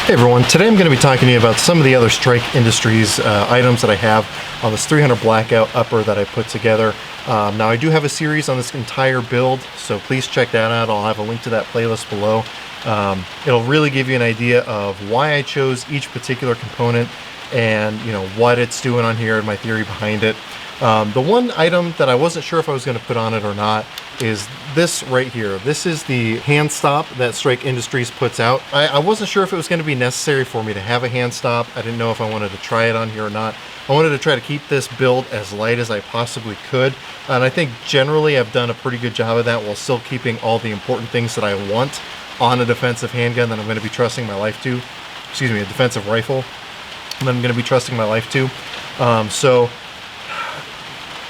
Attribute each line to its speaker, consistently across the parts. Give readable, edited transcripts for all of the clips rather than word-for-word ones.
Speaker 1: Hey everyone, today I'm going to be talking to you about some of the other Strike Industries items that I have on this 300 Blackout upper that I put together. Now I do have a series on this entire build, so please check that out. I'll have a link to that playlist below. It'll really give you an idea of why I chose each particular component and what it's doing on here and my theory behind it. The one item that I wasn't sure if I was going to put on it or not is this right here. This is the hand stop that Strike Industries puts out. I wasn't sure if it was going to be necessary for me to have a hand stop. I didn't know if I wanted to try it on here or not. I wanted to try to keep this build as light as I possibly could, and I think generally I've done a pretty good job of that while still keeping all the important things that I want on a defensive handgun that I'm going to be trusting my life to. Excuse me, a defensive rifle that I'm going to be trusting my life to. So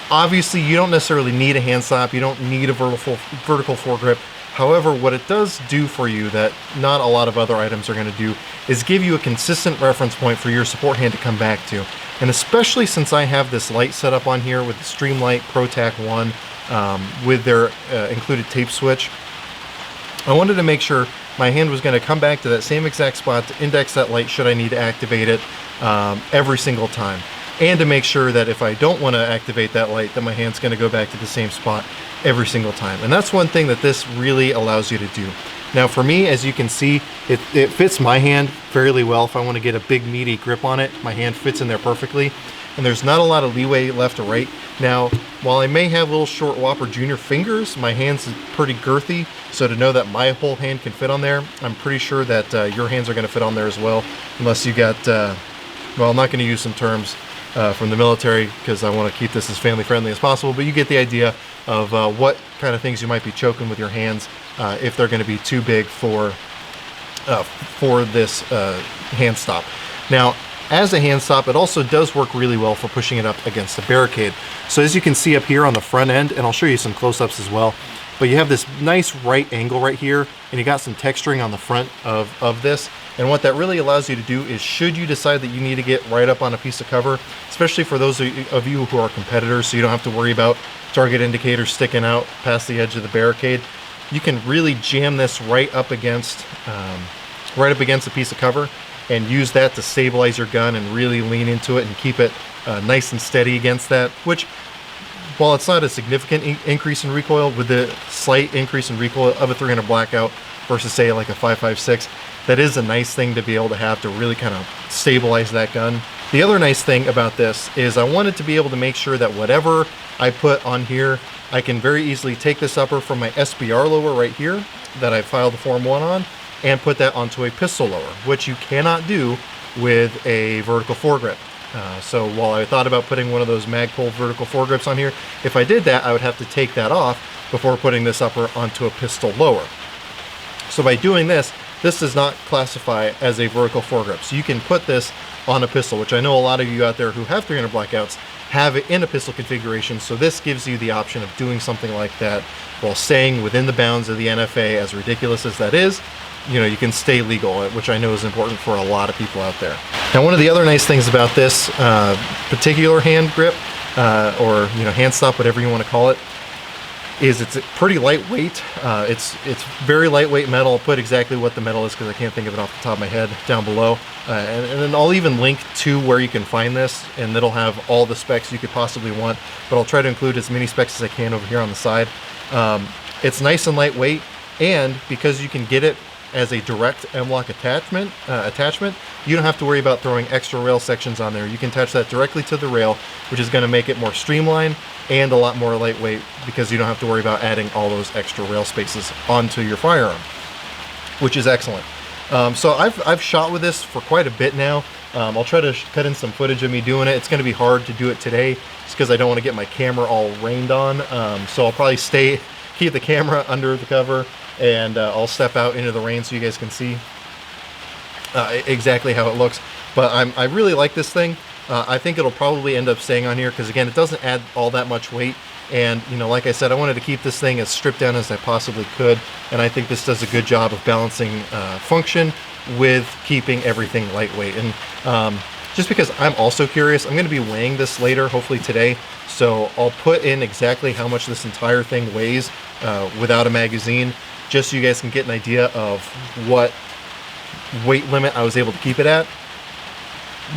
Speaker 1: obviously you don't necessarily need a hand stop, you don't need a vertical foregrip. However, what it does do for you that not a lot of other items are going to do is give you a consistent reference point for your support hand to come back to. And especially since I have this light set up on here with the Streamlight ProTac 1 with their included tape switch, I wanted to make sure my hand was going to come back to that same exact spot to index that light should I need to activate it every single time. And to make sure that if I don't want to activate that light, that my hand's going to go back to the same spot every single time. And that's one thing that this really allows you to do. Now for me, as you can see, it fits my hand fairly well. If I want to get a big meaty grip on it, my hand fits in there perfectly. And there's not a lot of leeway left or right. Now, while I may have little short Whopper Junior fingers, my hand's pretty girthy. So to know that my whole hand can fit on there, I'm pretty sure that your hands are going to fit on there as well. Unless you got, well, I'm not going to use some terms from the military because I want to keep this as family friendly as possible, but you get the idea of what kind of things you might be choking with your hands if they're going to be too big for this hand stop. Now, as a hand stop, it also does work really well for pushing it up against a barricade. So as you can see up here on the front end, and I'll show you some close-ups as well, but you have this nice right angle right here, and you got some texturing on the front of this. And what that really allows you to do is, should you decide that you need to get right up on a piece of cover, especially for those of you who are competitors, so you don't have to worry about target indicators sticking out past the edge of the barricade, you can really jam this right up against a piece of cover and use that to stabilize your gun and really lean into it and keep it nice and steady against that, which, while it's not a significant increase in recoil, with the slight increase in recoil of a 300 Blackout versus say like a 5.56, that is a nice thing to be able to have to really kind of stabilize that gun. The other nice thing about this is I wanted to be able to make sure that whatever I put on here, I can very easily take this upper from my SBR lower right here that I filed the Form 1 on and put that onto a pistol lower, which you cannot do with a vertical foregrip. So while I thought about putting one of those Magpul vertical foregrips on here, if I did that, I would have to take that off before putting this upper onto a pistol lower. So by doing this, this does not classify as a vertical foregrip. So you can put this on a pistol, which I know a lot of you out there who have 300 Blackouts have it in a pistol configuration. So this gives you the option of doing something like that while staying within the bounds of the NFA, as ridiculous as that is. You can stay legal, which I know is important for a lot of people out there. Now, one of the other nice things about this particular hand grip, or hand stop, whatever you want to call it, is it's pretty lightweight. It's very lightweight metal. I'll put exactly what the metal is because I can't think of it off the top of my head down below. And then I'll even link to where you can find this, and it'll have all the specs you could possibly want, but I'll try to include as many specs as I can over here on the side. It's nice and lightweight, and because you can get it as a direct m-lok attachment, you don't have to worry about throwing extra rail sections on there. You can attach that directly to the rail, which is going to make it more streamlined and a lot more lightweight because you don't have to worry about adding all those extra rail spaces onto your firearm, which is excellent. So I've shot with this for quite a bit now. I'll try to cut in some footage of me doing it. It's going to be hard to do it today just because I don't want to get my camera all rained on. So I'll probably keep the camera under the cover, and I'll step out into the rain so you guys can see exactly how it looks. But I really like this thing. I think it'll probably end up staying on here because, again, it doesn't add all that much weight. And, like I said, I wanted to keep this thing as stripped down as I possibly could. And I think this does a good job of balancing function with keeping everything lightweight. And just because I'm also curious, I'm going to be weighing this later, hopefully today. So I'll put in exactly how much this entire thing weighs without a magazine, just so you guys can get an idea of what weight limit I was able to keep it at.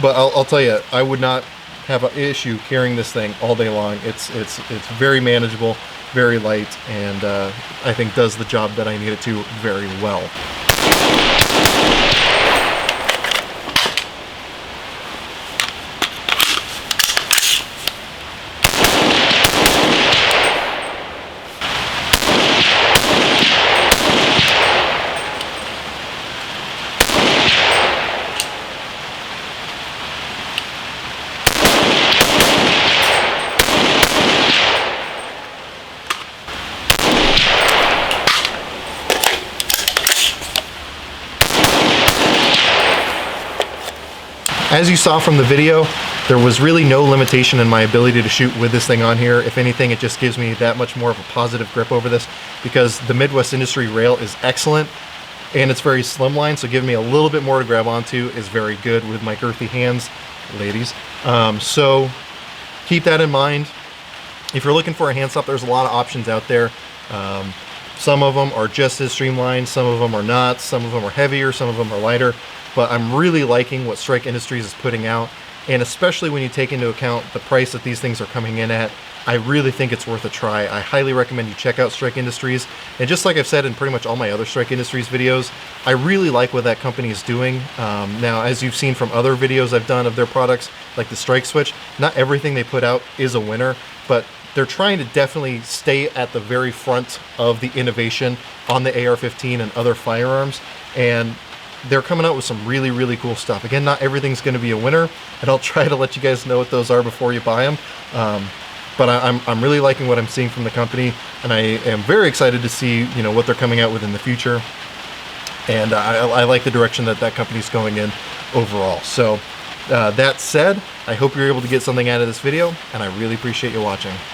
Speaker 1: But I'll tell you, I would not have an issue carrying this thing all day long. It's very manageable, very light, and I think does the job that I need it to very well. As you saw from the video, there was really no limitation in my ability to shoot with this thing on here. If anything, it just gives me that much more of a positive grip over this, because the Midwest Industry rail is excellent and it's very slimline, so giving me a little bit more to grab onto is very good with my girthy hands, ladies. So keep that in mind. If you're looking for a hand stop, there's a lot of options out there. Some of them are just as streamlined, some of them are not, some of them are heavier, some of them are lighter. But I'm really liking what Strike Industries is putting out, and especially when you take into account the price that these things are coming in at, I really think it's worth a try. I highly recommend you check out Strike Industries, and just like I've said in pretty much all my other Strike Industries videos, I really like what that company is doing. Now, as you've seen from other videos I've done of their products, like the Strike Switch, not everything they put out is a winner, but they're trying to definitely stay at the very front of the innovation on the AR-15 and other firearms, and they're coming out with some really, really cool stuff. Again, not everything's going to be a winner, and I'll try to let you guys know what those are before you buy them. But I'm really liking what I'm seeing from the company, and I am very excited to see, you know, what they're coming out with in the future. And I like the direction that that company's going in overall. So that said, I hope you're able to get something out of this video, and I really appreciate you watching.